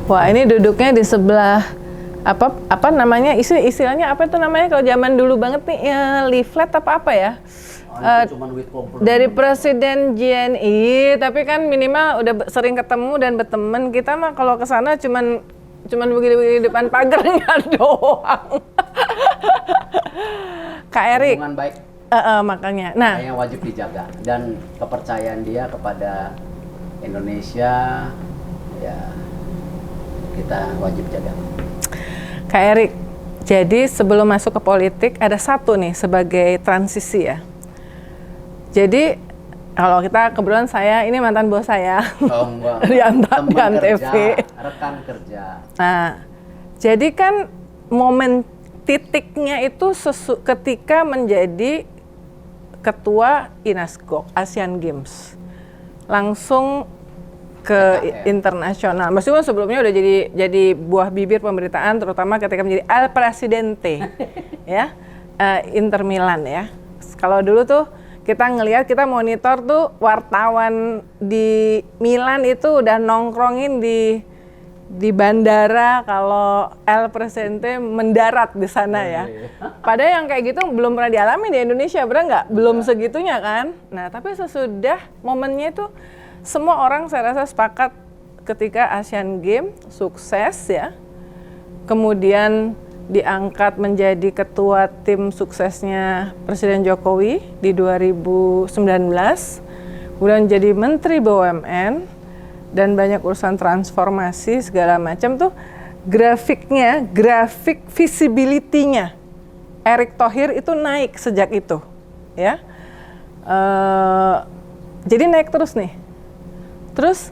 Wah, ini duduknya di sebelah apa namanya, istilahnya apa itu namanya kalau zaman dulu banget nih, leaflet apa ya? Dari Presiden JNI, tapi kan minimal udah sering ketemu dan berteman. Kita mah kalau ke sana cuman begini-begini depan pagarnya doang. Kak Erik. Hubungan baik. Makanya. Nah, yang wajib dijaga dan kepercayaan dia kepada Indonesia ya kita wajib jaga. Kak Erik, jadi sebelum masuk ke politik ada satu nih sebagai transisi ya. Jadi kalau kita kebetulan saya ini mantan bos saya. Oh enggak. di Antv. Rekan kerja. Nah, jadi kan momen titiknya itu ketika menjadi ketua INASGOG Asian Games. Langsung ke internasional. Meskipun sebelumnya udah jadi buah bibir pemberitaan, terutama ketika menjadi El Presidente, ya, Inter Milan ya. Kalau dulu tuh kita ngelihat, kita monitor tuh wartawan di Milan itu udah nongkrongin di bandara kalau El Presidente mendarat di sana ya. Padahal yang kayak gitu belum pernah dialami di Indonesia, benar nggak? Belum segitunya kan. Nah, tapi sesudah momennya itu semua orang saya rasa sepakat ketika Asian Games sukses ya, kemudian diangkat menjadi ketua tim suksesnya Presiden Jokowi di 2019, kemudian jadi Menteri BUMN dan banyak urusan transformasi segala macam tuh, grafik visibility-nya Erick Thohir itu naik sejak itu ya. Jadi naik terus nih. Terus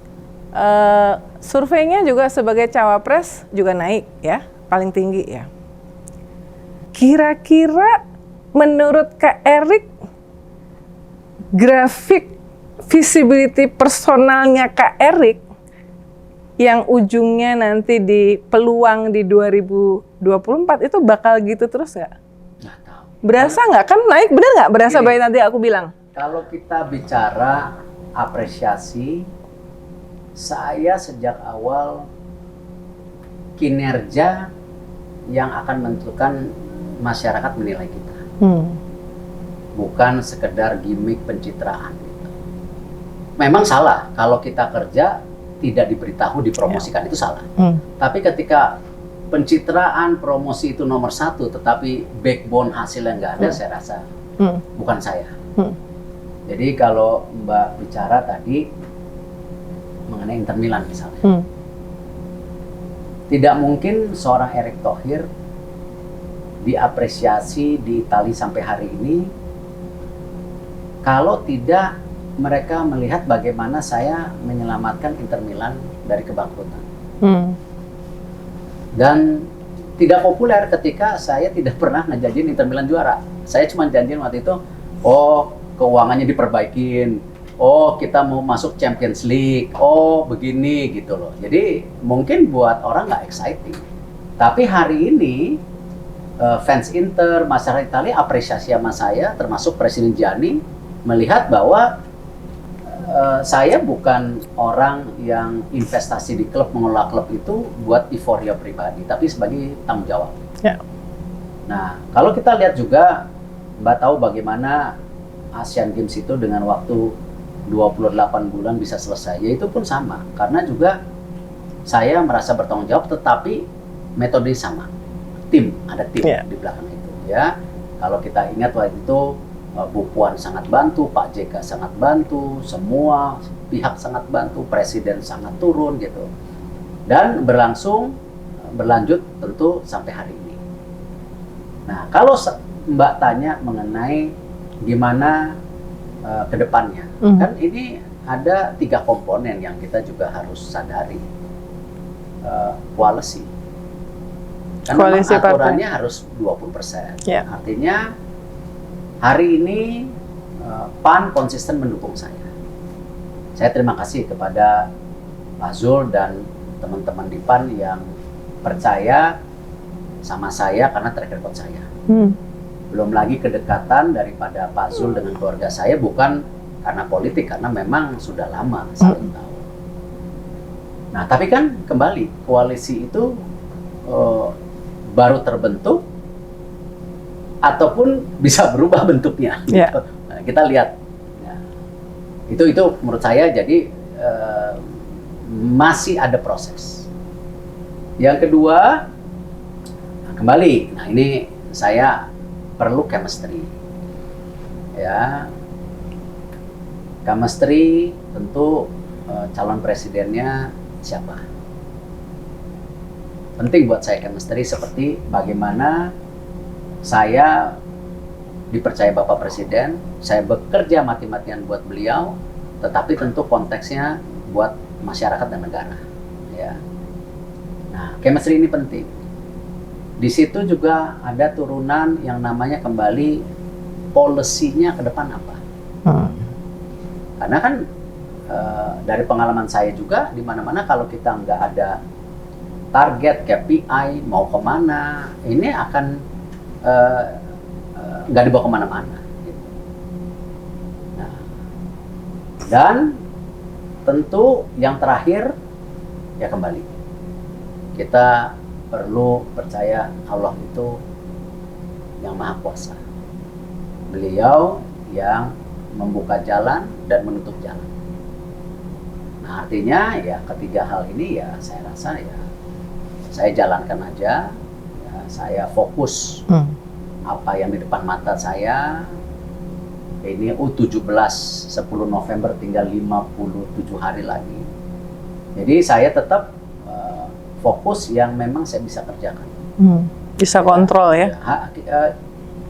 surveinya juga sebagai cawapres juga naik ya, paling tinggi ya. Kira-kira menurut Kak Erik, grafik visibility personalnya Kak Erik yang ujungnya nanti di peluang di 2024 itu bakal gitu terus nggak? Nggak tahu. Berasa nggak? Kan naik, bener nggak? Berasa baik nanti aku bilang. Kalau kita bicara apresiasi, saya sejak awal kinerja yang akan menentukan masyarakat menilai kita, bukan sekedar gimmick pencitraan. Gitu. Memang salah kalau kita kerja tidak diberitahu, dipromosikan, itu salah. Tapi ketika pencitraan, promosi itu nomor satu, tetapi backbone hasilnya nggak ada, saya rasa bukan saya. Jadi kalau Mbak bicara tadi mengenai Inter Milan misalnya, tidak mungkin seorang Erick Thohir diapresiasi di Italia sampai hari ini kalau tidak mereka melihat bagaimana saya menyelamatkan Inter Milan dari kebangkrutan. Dan tidak populer ketika saya tidak pernah ngejanjiin Inter Milan juara. Saya cuma janjiin waktu itu, oh keuangannya diperbaikin, oh kita mau masuk Champions League, oh begini gitu loh. Jadi mungkin buat orang nggak exciting. Tapi hari ini fans Inter, masyarakat Italia apresiasi sama saya, termasuk Presiden Gianni, melihat bahwa saya bukan orang yang investasi di klub, mengelola klub itu buat euforia pribadi, tapi sebagai tanggung jawab. Ya. Nah, kalau kita lihat juga, Mbak tahu bagaimana Asian Games itu dengan waktu 28 bulan bisa selesai, ya itu pun sama. Karena juga saya merasa bertanggung jawab, tetapi metode sama. Ada tim di belakang itu. Ya, kalau kita ingat waktu itu, Bu Puan sangat bantu, Pak JK sangat bantu, semua pihak sangat bantu, Presiden sangat turun gitu. Dan berlanjut tentu sampai hari ini. Nah, kalau Mbak tanya mengenai gimana ke depannya, kan ini ada 3 komponen yang kita juga harus sadari. Koalisi. Kan memang aturannya harus 20%. Yeah. Artinya hari ini PAN konsisten mendukung saya. Saya terima kasih kepada Pak Zul dan teman-teman di PAN yang percaya sama saya karena track record saya. Belum lagi kedekatan daripada Pak Zul dengan keluarga saya bukan karena politik, karena memang sudah lama saling tahu. Nah, tapi kan kembali koalisi itu baru terbentuk ataupun bisa berubah bentuknya. Yeah. Gitu. Nah, kita lihat. Nah, itu menurut saya jadi masih ada proses. Yang kedua, nah kembali. Nah, ini saya perlu chemistry. Ya. Chemistry tentu calon presidennya siapa? Penting buat saya chemistry seperti bagaimana saya dipercaya Bapak Presiden, saya bekerja mati-matian buat beliau, tetapi tentu konteksnya buat masyarakat dan negara. Ya. Nah, chemistry ini penting. Di situ juga ada turunan yang namanya kembali policy-nya ke depan apa. Karena kan dari pengalaman saya juga di mana-mana kalau kita nggak ada target KPI mau kemana, ini akan nggak dibawa kemana-mana. Gitu. Nah, dan tentu yang terakhir ya kembali kita perlu percaya Allah itu yang Maha Kuasa. Beliau yang membuka jalan dan menutup jalan. Nah, artinya ya ketiga hal ini ya saya rasa ya saya jalankan aja, ya, saya fokus apa yang di depan mata saya. Ini U17 10 November tinggal 57 hari lagi. Jadi saya tetap fokus yang memang saya bisa kerjakan. Bisa kontrol ya?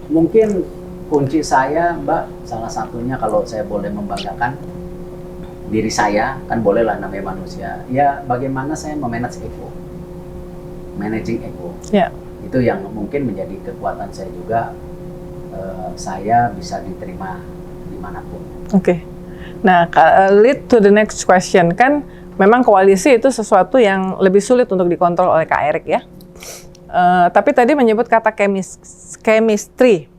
Mungkin kunci saya, Mbak, salah satunya kalau saya boleh membanggakan diri saya, kan bolehlah namanya manusia. Ya, bagaimana saya memanage ego, managing ego. Yeah. Itu yang mungkin menjadi kekuatan saya juga. Saya bisa diterima dimanapun. Oke. Nah, lead to the next question, kan memang koalisi itu sesuatu yang lebih sulit untuk dikontrol oleh Kak Erik ya. Tapi tadi menyebut kata chemistry.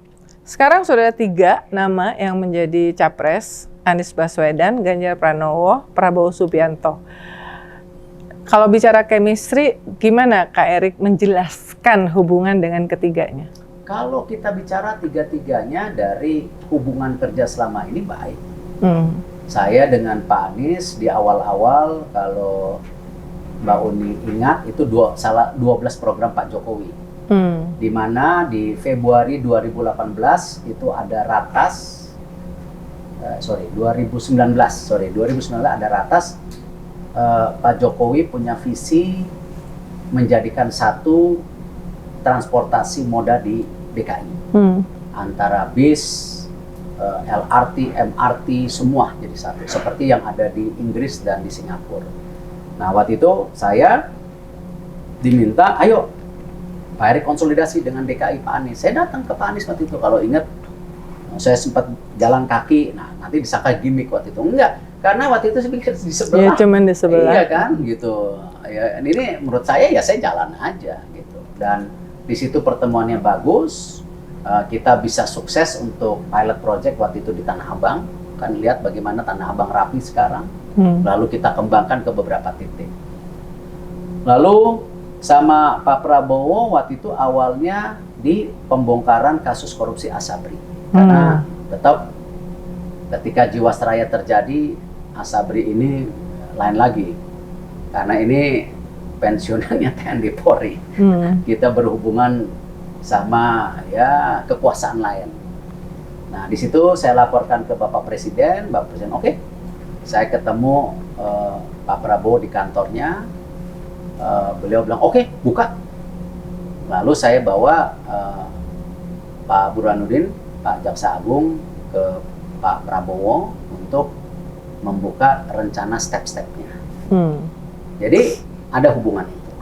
Sekarang sudah ada 3 nama yang menjadi capres, Anies Baswedan, Ganjar Pranowo, Prabowo Subianto. Kalau bicara chemistry, gimana Kak Erik menjelaskan hubungan dengan ketiganya? Kalau kita bicara tiga-tiganya dari hubungan kerja selama ini baik. Saya dengan Pak Anies di awal-awal, kalau Mbak Uni ingat, itu 12 program Pak Jokowi. Di mana di Februari 2018 itu ada ratas, 2019 ada ratas. Pak Jokowi punya visi menjadikan satu transportasi moda di DKI, antara bis, LRT, MRT, semua jadi satu, seperti yang ada di Inggris dan di Singapura. Nah, waktu itu saya diminta, ayo Pak Erik konsolidasi dengan DKI Pak Anies. Saya datang ke Pak Anies waktu itu, kalau ingat saya sempat jalan kaki. Nah, nanti disangka gimmick waktu itu. Enggak, karena waktu itu saya pikir di sebelah. Iya, cuman di sebelah. Iya kan, gitu. Ya, ini menurut saya ya saya jalan aja gitu. Dan di situ pertemuannya bagus. Kita bisa sukses untuk pilot project waktu itu di Tanah Abang. Kan lihat bagaimana Tanah Abang rapi sekarang. Lalu kita kembangkan ke beberapa titik. Lalu sama Pak Prabowo waktu itu awalnya di pembongkaran kasus korupsi Asabri. Karena tetap ketika Jiwasraya terjadi, Asabri ini lain lagi. Karena ini pensiunannya TNI Polri. Kita berhubungan sama ya kekuasaan lain. Nah, di situ saya laporkan ke Bapak Presiden, oke. Saya ketemu Pak Prabowo di kantornya. Beliau bilang, oke, buka. Lalu saya bawa Pak Burhanuddin, Pak Jaksa Agung, ke Pak Prabowo untuk membuka rencana step-stepnya. Jadi ada hubungan itu.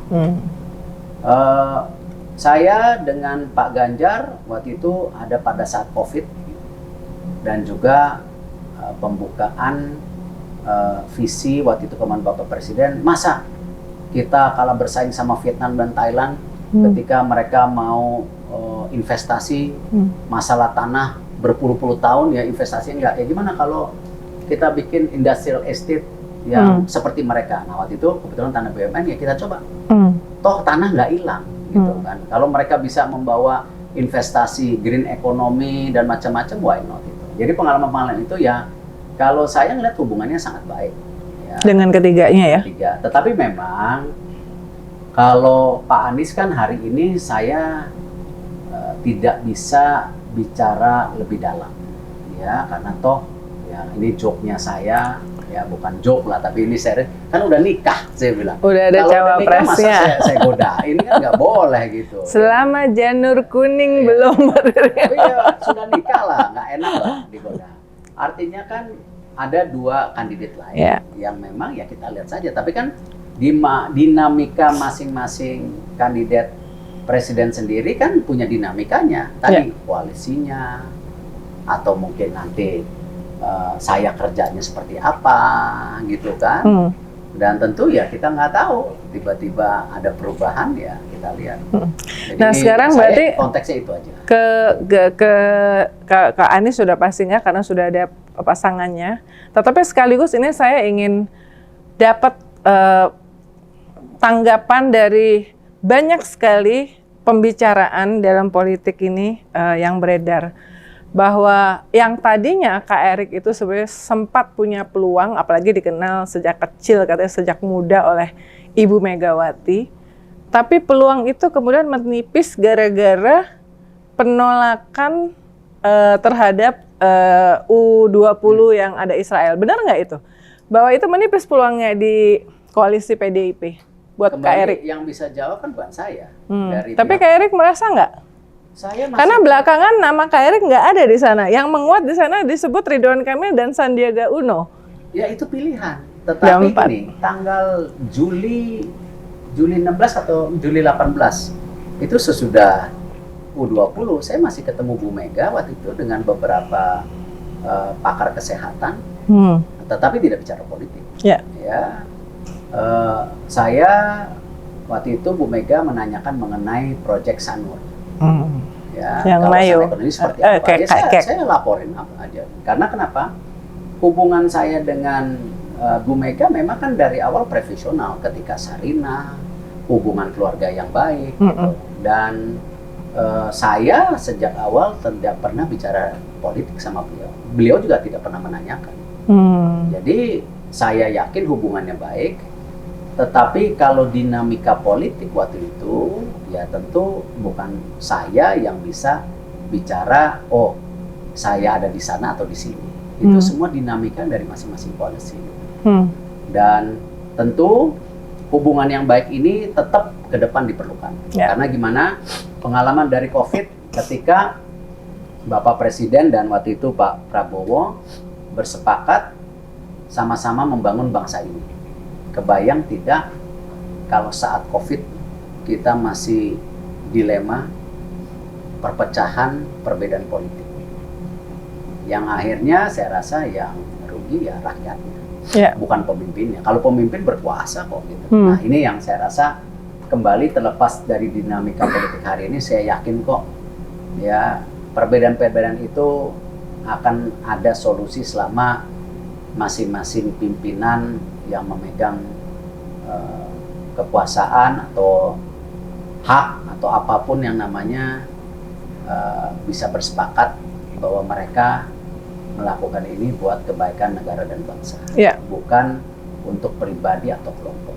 Saya dengan Pak Ganjar waktu itu ada pada saat COVID dan juga pembukaan visi waktu itu Kementerian Bapak Presiden. Masa kita kalah bersaing sama Vietnam dan Thailand ketika mereka mau investasi, masalah tanah berpuluh-puluh tahun ya investasi enggak. Ya gimana kalau kita bikin industrial estate yang seperti mereka. Nah waktu itu kebetulan tanah BUMN ya kita coba. Toh tanah nggak hilang gitu kan. Kalau mereka bisa membawa investasi green economy dan macam-macam, why not itu. Jadi pengalaman-pengalaman itu ya kalau saya ngeliat hubungannya sangat baik. Ya, dengan ketiganya ya. ketiga. Tetapi memang kalau Pak Anies kan hari ini saya tidak bisa bicara lebih dalam, ya karena toh ya ini joke-nya saya. Ya bukan joke lah, tapi ini serius. Kan udah nikah, saya bilang. Udah ada cawapresnya. Masa saya godain kan nggak boleh gitu. Selama janur kuning belum Tapi ya sudah nikah lah, nggak enak lah digoda. Artinya kan ada dua kandidat lain yang memang ya kita lihat saja. Tapi kan dinamika masing-masing kandidat presiden sendiri kan punya dinamikanya. Tadi koalisinya, atau mungkin nanti saya kerjanya seperti apa gitu kan. Dan tentu ya kita nggak tahu, tiba-tiba ada perubahan ya kita lihat. Jadi nah sekarang berarti konteksnya itu aja. Ke Anies sudah pasti nggak karena sudah ada pasangannya. Tetapi sekaligus ini saya ingin dapat tanggapan dari banyak sekali pembicaraan dalam politik ini yang beredar. Bahwa yang tadinya Kak Erik itu sebenarnya sempat punya peluang, apalagi dikenal sejak kecil, katanya sejak muda oleh Ibu Megawati. Tapi peluang itu kemudian menipis gara-gara penolakan terhadap U20 yang ada Israel. Benar nggak itu? Bahwa itu menipis peluangnya di koalisi PDIP buat Kak Erik? Yang bisa jawab kan bukan saya. Tapi Kak Erik merasa nggak? Karena belakangan nama Kak Erik nggak ada di sana. Yang menguat di sana disebut Ridwan Kamil dan Sandiaga Uno. Ya itu pilihan. Tetapi ini tanggal Juli 16 atau Juli 18 itu sesudah U20 saya masih ketemu Bu Mega waktu itu dengan beberapa pakar kesehatan, tetapi tidak bicara politik. Ya, saya waktu itu Bu Mega menanyakan mengenai proyek Sanur. Ya, yang Mayo ekonomi seperti apa? Saya laporin apa aja. Karena kenapa? Hubungan saya dengan Bu Mega memang kan dari awal profesional ketika Sarinah, hubungan keluarga yang baik, gitu. Dan saya sejak awal tidak pernah bicara politik sama beliau. Beliau juga tidak pernah menanyakan. Jadi saya yakin hubungannya baik. Tetapi kalau dinamika politik waktu itu, ya tentu bukan saya yang bisa bicara, oh saya ada di sana atau di sini. Itu semua dinamika dari masing-masing koalisi. Dan tentu hubungan yang baik ini tetap ke depan diperlukan. Karena gimana pengalaman dari COVID ketika Bapak Presiden dan waktu itu Pak Prabowo bersepakat sama-sama membangun bangsa ini. Kebayang tidak kalau saat COVID kita masih dilema perpecahan perbedaan politik. Yang akhirnya saya rasa yang rugi ya rakyatnya, bukan pemimpinnya. Kalau pemimpin berkuasa kok gitu. Nah ini yang saya rasa kembali terlepas dari dinamika politik hari ini, saya yakin kok ya perbedaan-perbedaan itu akan ada solusi selama masing-masing pimpinan yang memegang kekuasaan atau hak atau apapun yang namanya bisa bersepakat bahwa mereka melakukan ini buat kebaikan negara dan bangsa, bukan untuk pribadi atau kelompok.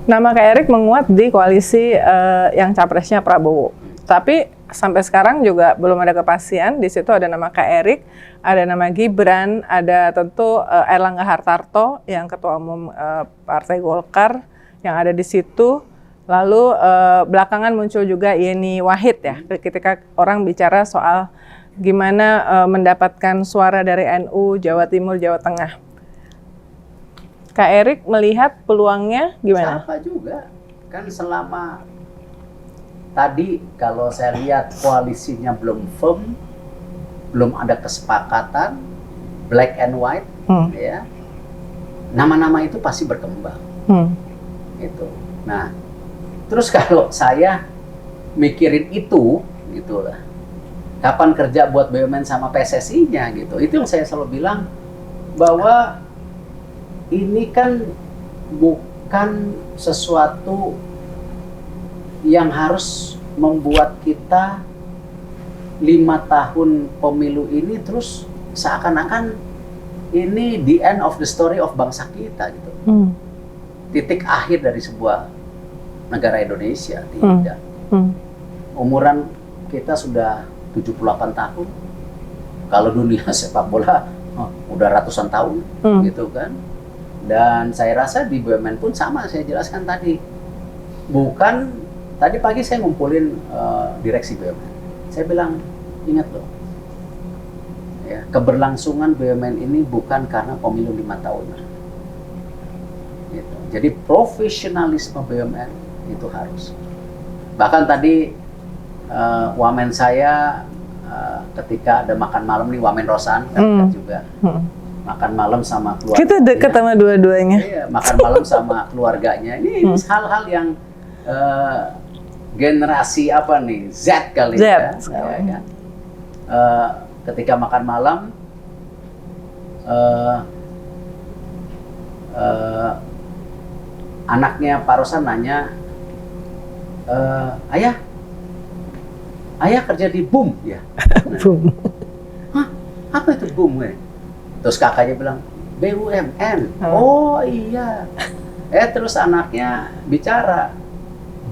Nama Kak Erik menguat di koalisi yang capresnya Prabowo, tapi sampai sekarang juga belum ada kepastian. Di situ ada nama Kak Erik, ada nama Gibran, ada tentu Erlangga Hartarto yang ketua umum Partai Golkar yang ada di situ. Lalu belakangan muncul juga Yeni Wahid ya, ketika orang bicara soal gimana mendapatkan suara dari NU Jawa Timur, Jawa Tengah. Kak Erik melihat peluangnya gimana? Sama juga, kan selama tadi kalau saya lihat koalisinya belum firm, belum ada kesepakatan, black and white, ya, nama-nama itu pasti berkembang, gitu. Nah, terus kalau saya mikirin itu, gitulah, kapan kerja buat BUMN sama PSSI-nya, gitu. Itu yang saya selalu bilang bahwa ini kan bukan sesuatu yang harus membuat kita 5 tahun pemilu ini terus seakan-akan ini the end of the story of bangsa kita gitu. Titik akhir dari sebuah negara Indonesia, tidak. Umuran kita sudah 78 tahun. Kalau dunia sepak bola udah ratusan tahun gitu kan. Dan saya rasa di BUMN pun sama, saya jelaskan tadi. Bukan, tadi pagi saya ngumpulin direksi BUMN. Saya bilang, ingat loh, ya, keberlangsungan BUMN ini bukan karena pemilu 5 tahun. Gitu. Jadi profesionalisme BUMN itu harus. Bahkan tadi wamen saya ketika ada makan malam nih, Wamen Rosan kan juga. Makan malam sama keluarga. Kita dekat sama dua-duanya. Iya, makan malam sama keluarganya. Ini hal-hal yang generasi apa nih, Z kali Z. ya. Ya kan? Ketika makan malam, anaknya Pak Rosan nanya, ayah kerja di BUM ya? Boom. Hah? Apa itu BUM? Terus kakaknya bilang, BUMN. Oh iya. Terus anaknya bicara,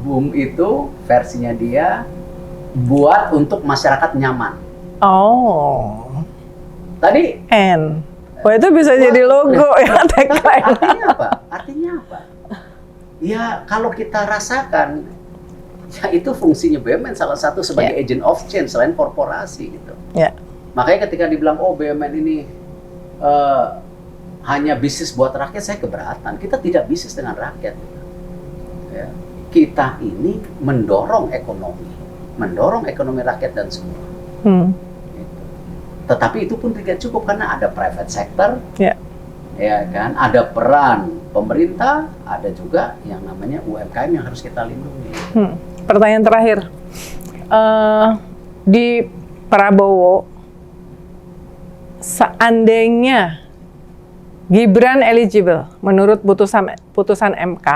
BUM itu versinya dia buat untuk masyarakat nyaman. Oh. Tadi N. Wah, itu bisa jadi logo ya, tagline. Artinya apa? Artinya apa? Ya kalau kita rasakan, ya itu fungsinya BUMN salah satu sebagai agent of change selain korporasi gitu. Ya. Makanya ketika dibilang, oh BUMN ini hanya bisnis buat rakyat, saya keberatan. Kita tidak bisnis dengan rakyat. Ya. Kita ini mendorong ekonomi rakyat dan semua. Gitu. Tetapi itu pun tidak cukup karena ada private sector, ya kan, ada peran pemerintah, ada juga yang namanya UMKM yang harus kita lindungi. Pertanyaan terakhir, di Prabowo, seandainya Gibran eligible menurut putusan MK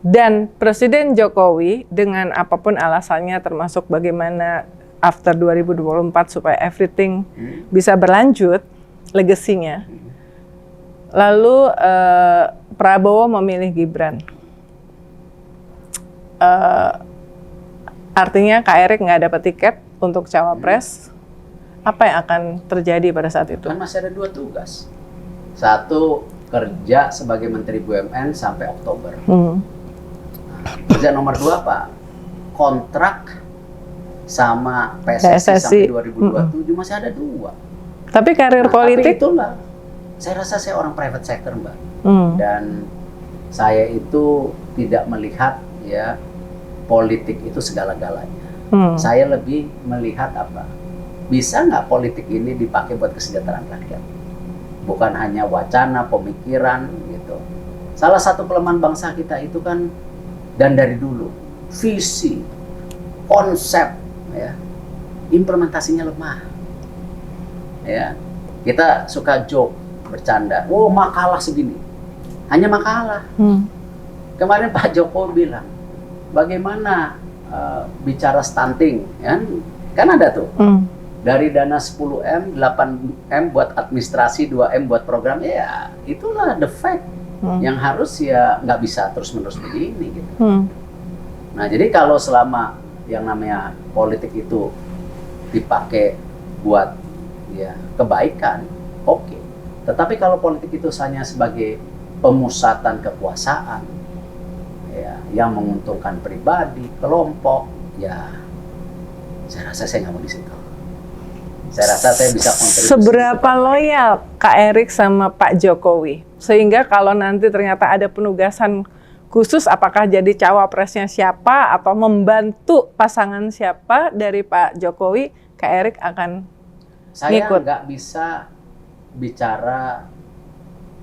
dan Presiden Jokowi dengan apapun alasannya termasuk bagaimana after 2024 supaya everything bisa berlanjut legasinya, lalu Prabowo memilih Gibran, artinya Kak Erik nggak dapat tiket untuk cawapres. Apa yang akan terjadi pada saat itu? Kan masih ada 2 tugas. Satu, kerja sebagai Menteri BUMN sampai Oktober. Kerja nomor 2 apa? Kontrak sama PSSI sampai 2027 masih ada 2. Tapi karir politik? Tapi itulah, saya rasa saya orang private sector, Mbak. Dan saya itu tidak melihat ya politik itu segala-galanya. Saya lebih melihat apa? Bisa nggak politik ini dipakai buat kesejahteraan rakyat? Bukan hanya wacana, pemikiran, gitu. Salah satu kelemahan bangsa kita itu kan, dan dari dulu, visi, konsep, ya, implementasinya lemah. Ya, kita suka joke, bercanda, oh makalah segini, hanya makalah. Kemarin Pak Jokowi bilang, bagaimana bicara stunting, kan ada tuh. Dari dana 10M, 8M buat administrasi, 2M buat program, ya itulah the fact yang harus ya nggak bisa terus-menerus begini gitu. Nah jadi kalau selama yang namanya politik itu dipakai buat ya kebaikan, oke. Tetapi kalau politik itu hanya sebagai pemusatan kekuasaan, ya yang menguntungkan pribadi, kelompok, ya saya rasa saya nggak mau di situ. Saya rasa saya bisa kontribusi. Seberapa loyal Kak Erik sama Pak Jokowi? Sehingga kalau nanti ternyata ada penugasan khusus, apakah jadi cawapresnya siapa atau membantu pasangan siapa dari Pak Jokowi, Kak Erik akan ngikut? Saya nggak bisa bicara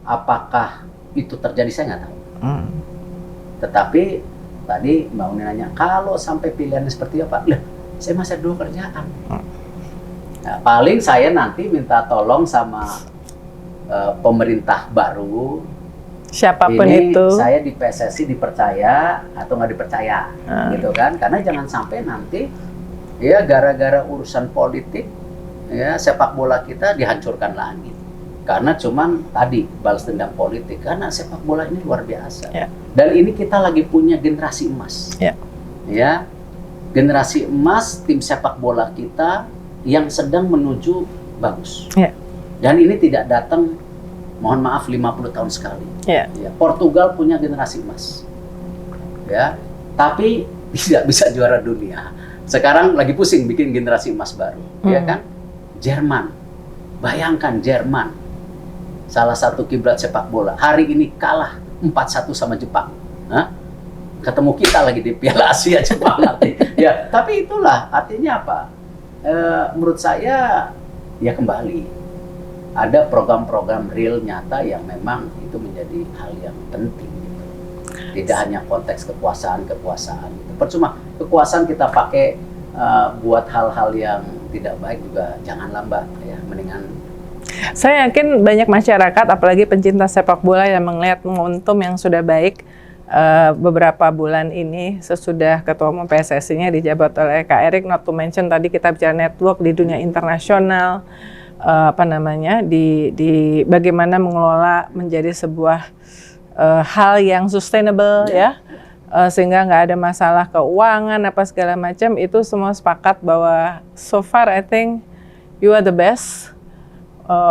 apakah itu terjadi, saya nggak tahu. Tetapi tadi Mbak Uni nanya, kalau sampai pilihannya seperti apa? Lah, saya masih ada 2 kerjaan. Nah, paling saya nanti minta tolong sama pemerintah baru, Siapapun ini itu. saya di PSSI dipercaya atau nggak dipercaya, gitu kan? Karena jangan sampai nanti ya gara-gara urusan politik ya sepak bola kita dihancurkan lagi. Karena cuman tadi balas dendam politik. Karena sepak bola ini luar biasa. Ya. Dan ini kita lagi punya generasi emas. Ya. Ya, generasi emas tim sepak bola kita yang sedang menuju bagus. Ya. Dan ini tidak datang, mohon maaf, 50 tahun sekali. Ya. Ya, Portugal punya generasi emas. Ya, tapi tidak bisa juara dunia. Sekarang lagi pusing bikin generasi emas baru, ya kan? Jerman. Bayangkan Jerman, salah satu kiblat sepak bola, hari ini kalah 4-1 sama Jepang. Hah? Ketemu kita lagi di Piala Asia Jepang nanti. Ya, tapi itulah artinya apa? Menurut saya ya kembali ada program-program real nyata yang memang itu menjadi hal yang penting. Gitu. Tidak hanya konteks kekuasaan. Gitu. Percuma kekuasaan kita pakai buat hal-hal yang tidak baik juga jangan lambat ya, mendingan. Saya yakin banyak masyarakat, apalagi pencinta sepak bola yang melihat momentum yang sudah baik beberapa bulan ini sesudah Ketua Umum PSSI-nya dijabat oleh Kak Erik, not to mention tadi kita bicara network di dunia internasional, di bagaimana mengelola menjadi sebuah hal yang sustainable ya, sehingga nggak ada masalah keuangan apa segala macam, itu semua sepakat bahwa so far I think you are the best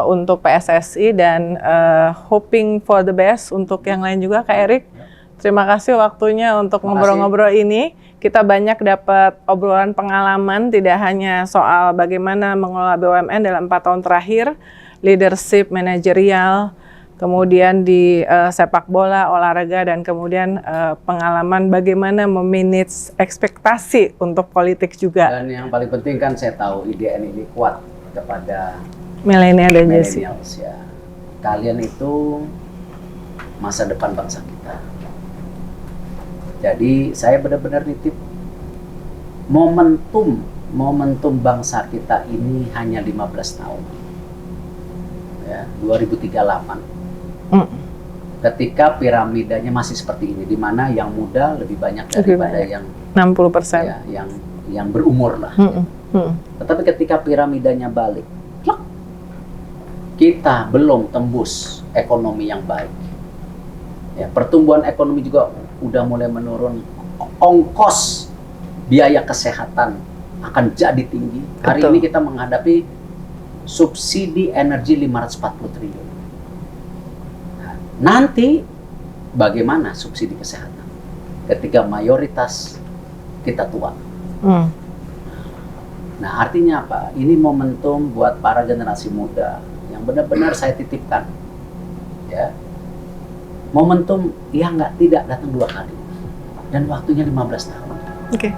untuk PSSI dan hoping for the best untuk yang lain juga. Kak Erik, terima kasih waktunya untuk ngobrol-ngobrol ini. Kita banyak dapat obrolan pengalaman, tidak hanya soal bagaimana mengelola BUMN dalam 4 tahun terakhir, leadership, manajerial, kemudian di sepak bola, olahraga, dan kemudian pengalaman bagaimana memanage ekspektasi untuk politik juga. Dan yang paling penting kan saya tahu IDN ini kuat kepada milenial dan Gen Z. Ya. Kalian itu masa depan bangsa kita. Jadi saya benar-benar nitip momentum bangsa kita ini hanya 15 tahun. Ya, 2038. Ketika piramidanya masih seperti ini, di mana yang muda lebih banyak daripada yang 60%. Ya, yang berumur lah. Tetapi ketika piramidanya balik, kita belum tembus ekonomi yang baik. Ya, pertumbuhan ekonomi juga udah mulai menurun, ongkos biaya kesehatan akan jadi tinggi. Hari ini kita menghadapi subsidi energi 540 triliun. Nah, nanti bagaimana subsidi kesehatan ketika mayoritas kita tua? Nah, artinya apa? Ini momentum buat para generasi muda yang benar-benar saya titipkan. Ya. Momentum yang tidak datang 2 kali dan waktunya 15 tahun. Oke.